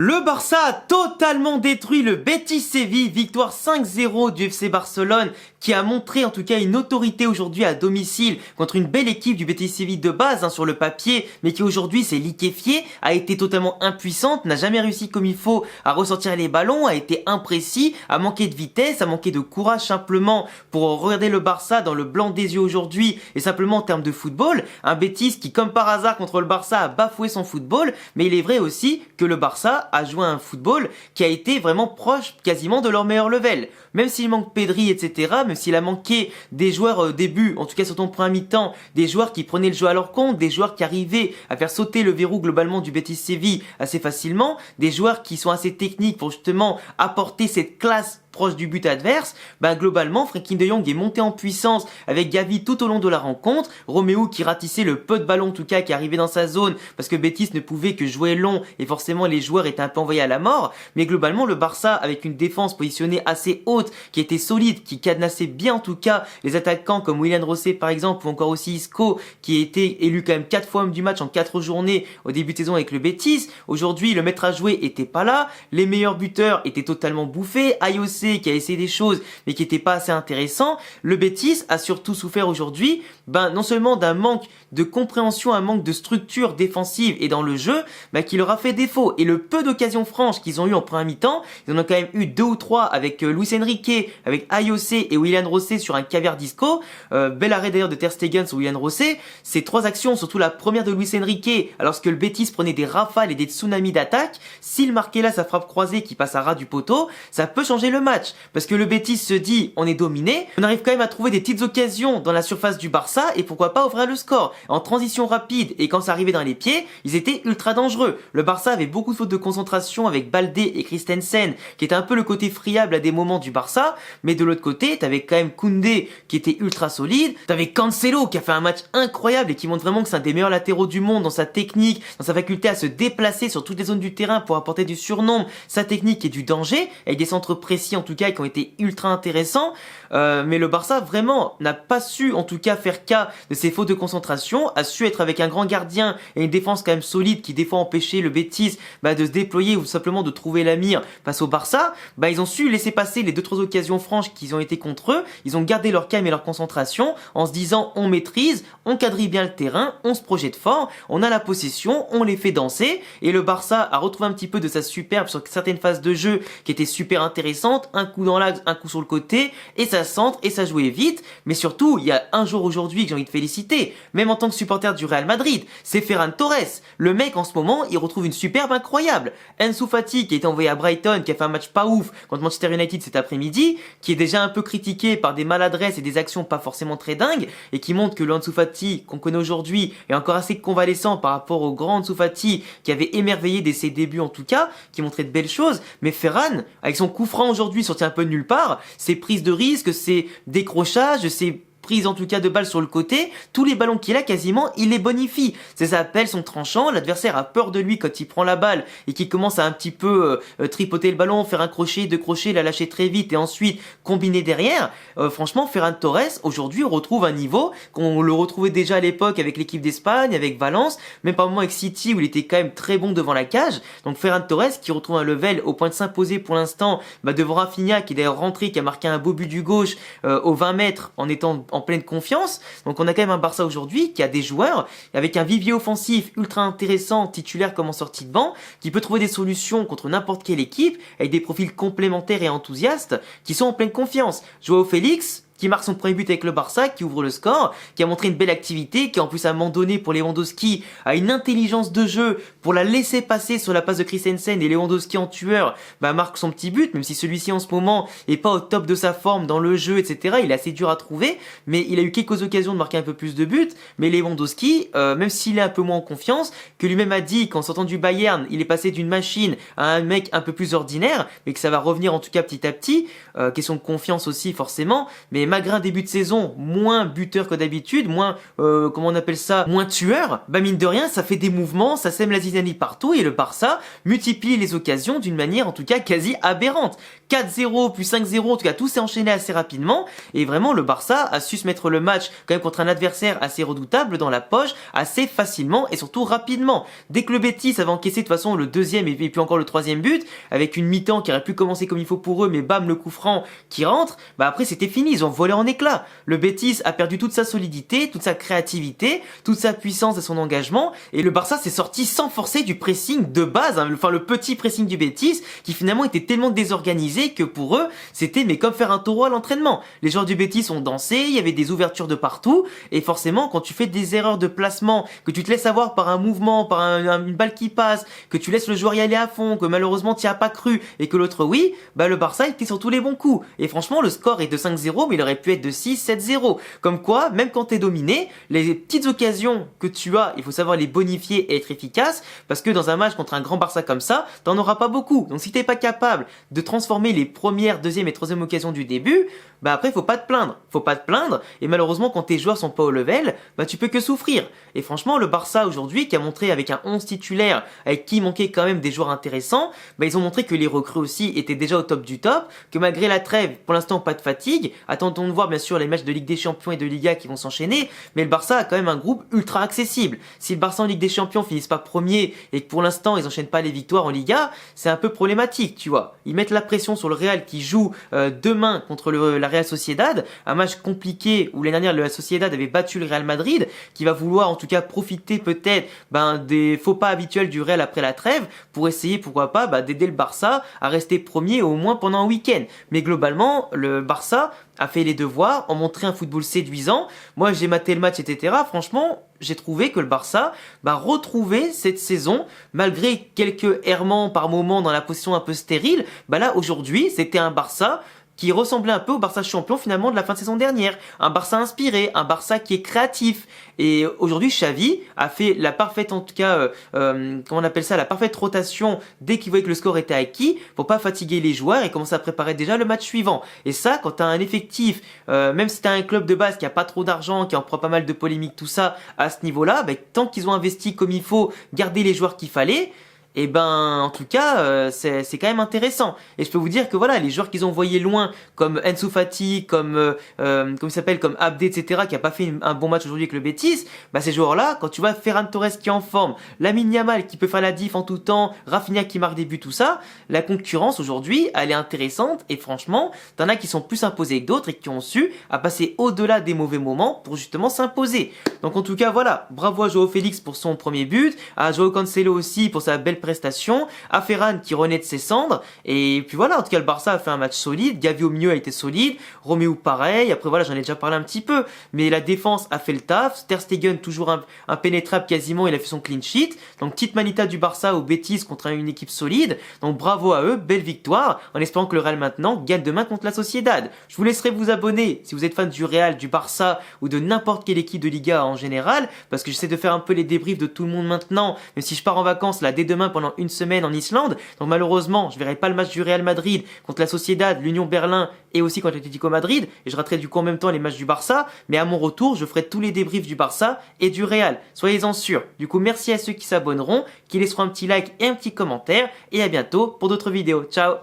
Le Barça a totalement détruit le Betis Séville, victoire 5-0 du FC Barcelone qui a montré en tout cas une autorité aujourd'hui à domicile contre une belle équipe du Betis Séville de base sur le papier, mais qui aujourd'hui s'est liquéfiée, a été totalement impuissante, n'a jamais réussi comme il faut à ressortir les ballons, a été imprécis, a manqué de vitesse, a manqué de courage simplement pour regarder le Barça dans le blanc des yeux aujourd'hui et simplement en termes de football. Un Betis qui comme par hasard contre le Barça a bafoué son football, mais il est vrai aussi que le Barça a joué un football qui a été vraiment proche quasiment de leur meilleur level. Même s'il manque Pedri, etc., même s'il a manqué des joueurs au début, en tout cas sur ton premier mi-temps, des joueurs qui prenaient le jeu à leur compte, des joueurs qui arrivaient à faire sauter le verrou globalement du Betis Séville assez facilement, des joueurs qui sont assez techniques pour justement apporter cette classe proche du but adverse, globalement, Frenkie de Jong est monté en puissance avec Gavi tout au long de la rencontre, Romeo qui ratissait le peu de ballons en tout cas qui arrivait dans sa zone parce que Betis ne pouvait que jouer long et forcément les joueurs étaient un peu envoyés à la mort, mais globalement le Barça avec une défense positionnée assez haute, qui était solide, qui cadenassait bien en tout cas les attaquants comme Willian Rosé par exemple ou encore aussi Isco qui a été élu quand même 4 fois homme du match en 4 journées au début de saison avec le Betis. Aujourd'hui le maître à jouer était pas là, les meilleurs buteurs étaient totalement bouffés, Ayoce qui a essayé des choses mais qui n'était pas assez intéressant. Le Betis a surtout souffert aujourd'hui non seulement d'un manque de compréhension, un manque de structure défensive et dans le jeu qui leur a fait défaut, et le peu d'occasions franches qu'ils ont eu en première mi-temps, ils en ont quand même eu 2 ou 3 avec Luis Enrique, avec Ayoce et Willian Rosé sur un caviar disco, bel arrêt d'ailleurs de Ter Stegen sur Willian Rosé. Ces 3 actions, surtout la première de Luis Enrique, alors que le Betis prenait des rafales et des tsunamis d'attaque, s'il marquait là sa frappe croisée qui passe à ras du poteau, ça peut changer le match, parce que le Betis se dit on est dominé, on arrive quand même à trouver des petites occasions dans la surface du Barça et pourquoi pas ouvrir le score en transition rapide, et quand ça arrivait dans les pieds ils étaient ultra dangereux. Le Barça avait beaucoup de fautes de concentration avec Baldé et Christensen qui étaient un peu le côté friable à des moments du Barça, mais de l'autre côté t'avais quand même Koundé qui était ultra solide, t'avais Cancelo qui a fait un match incroyable et qui montre vraiment que c'est un des meilleurs latéraux du monde dans sa technique, dans sa faculté à se déplacer sur toutes les zones du terrain pour apporter du surnombre, sa technique et du danger, avec des centres précis en tout cas qui ont été ultra intéressants, mais le Barça vraiment n'a pas su en tout cas faire cas de ses fautes de concentration, a su être avec un grand gardien et une défense quand même solide qui des fois empêchait le Betis de se déployer ou simplement de trouver la mire face au Barça. Ils ont su laisser passer les 2-3 occasions franches qui ont été contre eux, ils ont gardé leur calme et leur concentration en se disant on maîtrise, on quadrille bien le terrain, on se projette fort, on a la possession, on les fait danser, et le Barça a retrouvé un petit peu de sa superbe sur certaines phases de jeu qui étaient super intéressantes, un coup dans l'axe, un coup sur le côté, et ça centre, et ça jouait vite, mais surtout, il y a un jour aujourd'hui que j'ai envie de féliciter, même en tant que supporter du Real Madrid, c'est Ferran Torres. Le mec, en ce moment, il retrouve une superbe incroyable. Ansu Fati, qui a été envoyé à Brighton, qui a fait un match pas ouf contre Manchester United cet après-midi, qui est déjà un peu critiqué par des maladresses et des actions pas forcément très dingues, et qui montre que le Ansu Fati qu'on connaît aujourd'hui est encore assez convalescent par rapport au grand Ansu Fati qui avait émerveillé dès ses débuts en tout cas, qui montrait de belles choses. Mais Ferran, avec son coup franc aujourd'hui sorti un peu de nulle part, ses prises de risque, ses décrochages, ses prise en tout cas de balles sur le côté, tous les ballons qu'il a quasiment, il les bonifie. Ses appels sont tranchants, l'adversaire a peur de lui quand il prend la balle et qu'il commence à un petit peu tripoter le ballon, faire un crochet, 2 crochets, la lâcher très vite et ensuite combiner derrière. Franchement, Ferran Torres, aujourd'hui, on retrouve un niveau qu'on le retrouvait déjà à l'époque avec l'équipe d'Espagne, avec Valence, même par moment avec City où il était quand même très bon devant la cage. Donc Ferran Torres qui retrouve un level au point de s'imposer pour l'instant devant Rafinha qui est d'ailleurs rentré, qui a marqué un beau but du gauche aux 20 mètres en étant en pleine confiance. Donc on a quand même un Barça aujourd'hui qui a des joueurs avec un vivier offensif ultra intéressant, titulaire comme en sortie de banc, qui peut trouver des solutions contre n'importe quelle équipe avec des profils complémentaires et enthousiastes qui sont en pleine confiance. Joao Félix qui marque son premier but avec le Barça, qui ouvre le score, qui a montré une belle activité, qui en plus à un moment donné pour Lewandowski a une intelligence de jeu pour la laisser passer sur la passe de Christensen, et Lewandowski en tueur marque son petit but, même si celui-ci en ce moment est pas au top de sa forme dans le jeu, etc. Il est assez dur à trouver, mais il a eu quelques occasions de marquer un peu plus de buts. Mais Lewandowski, même s'il est un peu moins en confiance, que lui-même a dit qu'en sortant du Bayern, il est passé d'une machine à un mec un peu plus ordinaire, mais que ça va revenir en tout cas petit à petit, question de confiance aussi forcément, mais malgré un début de saison moins buteur que d'habitude, moins, comment on appelle ça, moins tueur, bah mine de rien, ça fait des mouvements, ça sème la zizanie partout et le Barça multiplie les occasions d'une manière en tout cas quasi aberrante. 4-0 puis 5-0, en tout cas tout s'est enchaîné assez rapidement et vraiment le Barça a su se mettre le match quand même contre un adversaire assez redoutable dans la poche assez facilement et surtout rapidement. Dès que le Betis avait encaissé de toute façon le deuxième et puis encore le troisième but, avec une mi-temps qui aurait pu commencer comme il faut pour eux, mais bam le coup franc qui rentre, bah après c'était fini, ils ont volé en éclats. Le Betis a perdu toute sa solidité, toute sa créativité, toute sa puissance et son engagement et le Barça s'est sorti sans forcer du pressing de base, hein, enfin le petit pressing du Betis qui finalement était tellement désorganisé que pour eux, c'était mais comme faire un taureau à l'entraînement. Les joueurs du Betis ont dansé, il y avait des ouvertures de partout, et forcément, quand tu fais des erreurs de placement, que tu te laisses avoir par un mouvement, par une balle qui passe, que tu laisses le joueur y aller à fond, que malheureusement tu n'y as pas cru, et que l'autre oui, bah le Barça était sur tous les bons coups. Et franchement, le score est de 5-0, mais il aurait pu être de 6-7-0. Comme quoi, même quand t'es dominé, les petites occasions que tu as, il faut savoir les bonifier et être efficace, parce que dans un match contre un grand Barça comme ça, t'en auras pas beaucoup. Donc si t'es pas capable de transformer les premières, deuxième et troisième occasions du début, bah après faut pas te plaindre. Faut pas te plaindre, et malheureusement quand tes joueurs sont pas au level, bah tu peux que souffrir. Et franchement, le Barça aujourd'hui, qui a montré avec un 11 titulaire, avec qui il manquait quand même des joueurs intéressants, bah ils ont montré que les recrues aussi étaient déjà au top du top, que malgré la trêve, pour l'instant pas de fatigue, attendons de voir bien sûr les matchs de Ligue des Champions et de Liga qui vont s'enchaîner, mais le Barça a quand même un groupe ultra accessible. Si le Barça en Ligue des Champions finissent pas premier, et que pour l'instant ils enchaînent pas les victoires en Liga, c'est un peu problématique, tu vois. Ils mettent la pression sur le Real qui joue demain contre la Real Sociedad, un match compliqué où l'année dernière le Real Sociedad avait battu le Real Madrid, qui va vouloir en tout cas profiter peut-être des faux pas habituels du Real après la trêve pour essayer pourquoi pas d'aider le Barça à rester premier au moins pendant un week-end. Mais globalement, le Barça a fait les devoirs, a montré un football séduisant. Moi j'ai maté le match, etc. Franchement, j'ai trouvé que le Barça retrouvait cette saison, malgré quelques errements par moments dans la position un peu stérile, là aujourd'hui c'était un Barça qui ressemblait un peu au Barça champion finalement de la fin de saison dernière. Un Barça inspiré, un Barça qui est créatif. Et aujourd'hui, Xavi a fait la parfaite, en tout cas, comment on appelle ça, la parfaite rotation dès qu'il voyait que le score était acquis pour pas fatiguer les joueurs et commencer à préparer déjà le match suivant. Et ça, quand t'as un effectif, même si t'as un club de base qui a pas trop d'argent, qui en prend pas mal de polémiques, tout ça, à ce niveau-là, tant qu'ils ont investi comme il faut, garder les joueurs qu'il fallait, et en tout cas, c'est quand même intéressant. Et je peux vous dire que voilà, les joueurs qu'ils ont envoyés loin, comme Ansu Fati, comme il s'appelle, comme Abdé, etc., qui a pas fait un bon match aujourd'hui avec le Betis, ces joueurs-là, quand tu vois Ferran Torres qui est en forme, Lamine Yamal qui peut faire la diff en tout temps, Rafinha qui marque des buts, tout ça, la concurrence aujourd'hui, elle est intéressante. Et franchement, t'en as qui sont plus imposés que d'autres et qui ont su à passer au-delà des mauvais moments pour justement s'imposer. Donc en tout cas, voilà, bravo à Joao Félix pour son premier but, à Joao Cancelo aussi pour sa belle prestation, à Ferran qui renaît de ses cendres, et puis voilà, en tout cas le Barça a fait un match solide, Gavi au milieu a été solide, Romeu pareil, après voilà, j'en ai déjà parlé un petit peu, mais la défense a fait le taf, Ter Stegen toujours impénétrable quasiment, il a fait son clean sheet, donc petite manita du Barça au Betis contre une équipe solide, donc bravo à eux, belle victoire, en espérant que le Real maintenant gagne demain contre la Sociedad. Je vous laisserai vous abonner si vous êtes fan du Real, du Barça ou de n'importe quelle équipe de Liga en général, parce que j'essaie de faire un peu les débriefs de tout le monde maintenant, même si je pars en vacances là dès demain pendant une semaine en Islande, donc malheureusement je verrai pas le match du Real Madrid contre la Sociedad, l'Union Berlin et aussi contre l'Atlético Madrid, et je raterai du coup en même temps les matchs du Barça, mais à mon retour je ferai tous les débriefs du Barça et du Real, soyez-en sûrs. Du coup merci à ceux qui s'abonneront, qui laisseront un petit like et un petit commentaire, et à bientôt pour d'autres vidéos, ciao.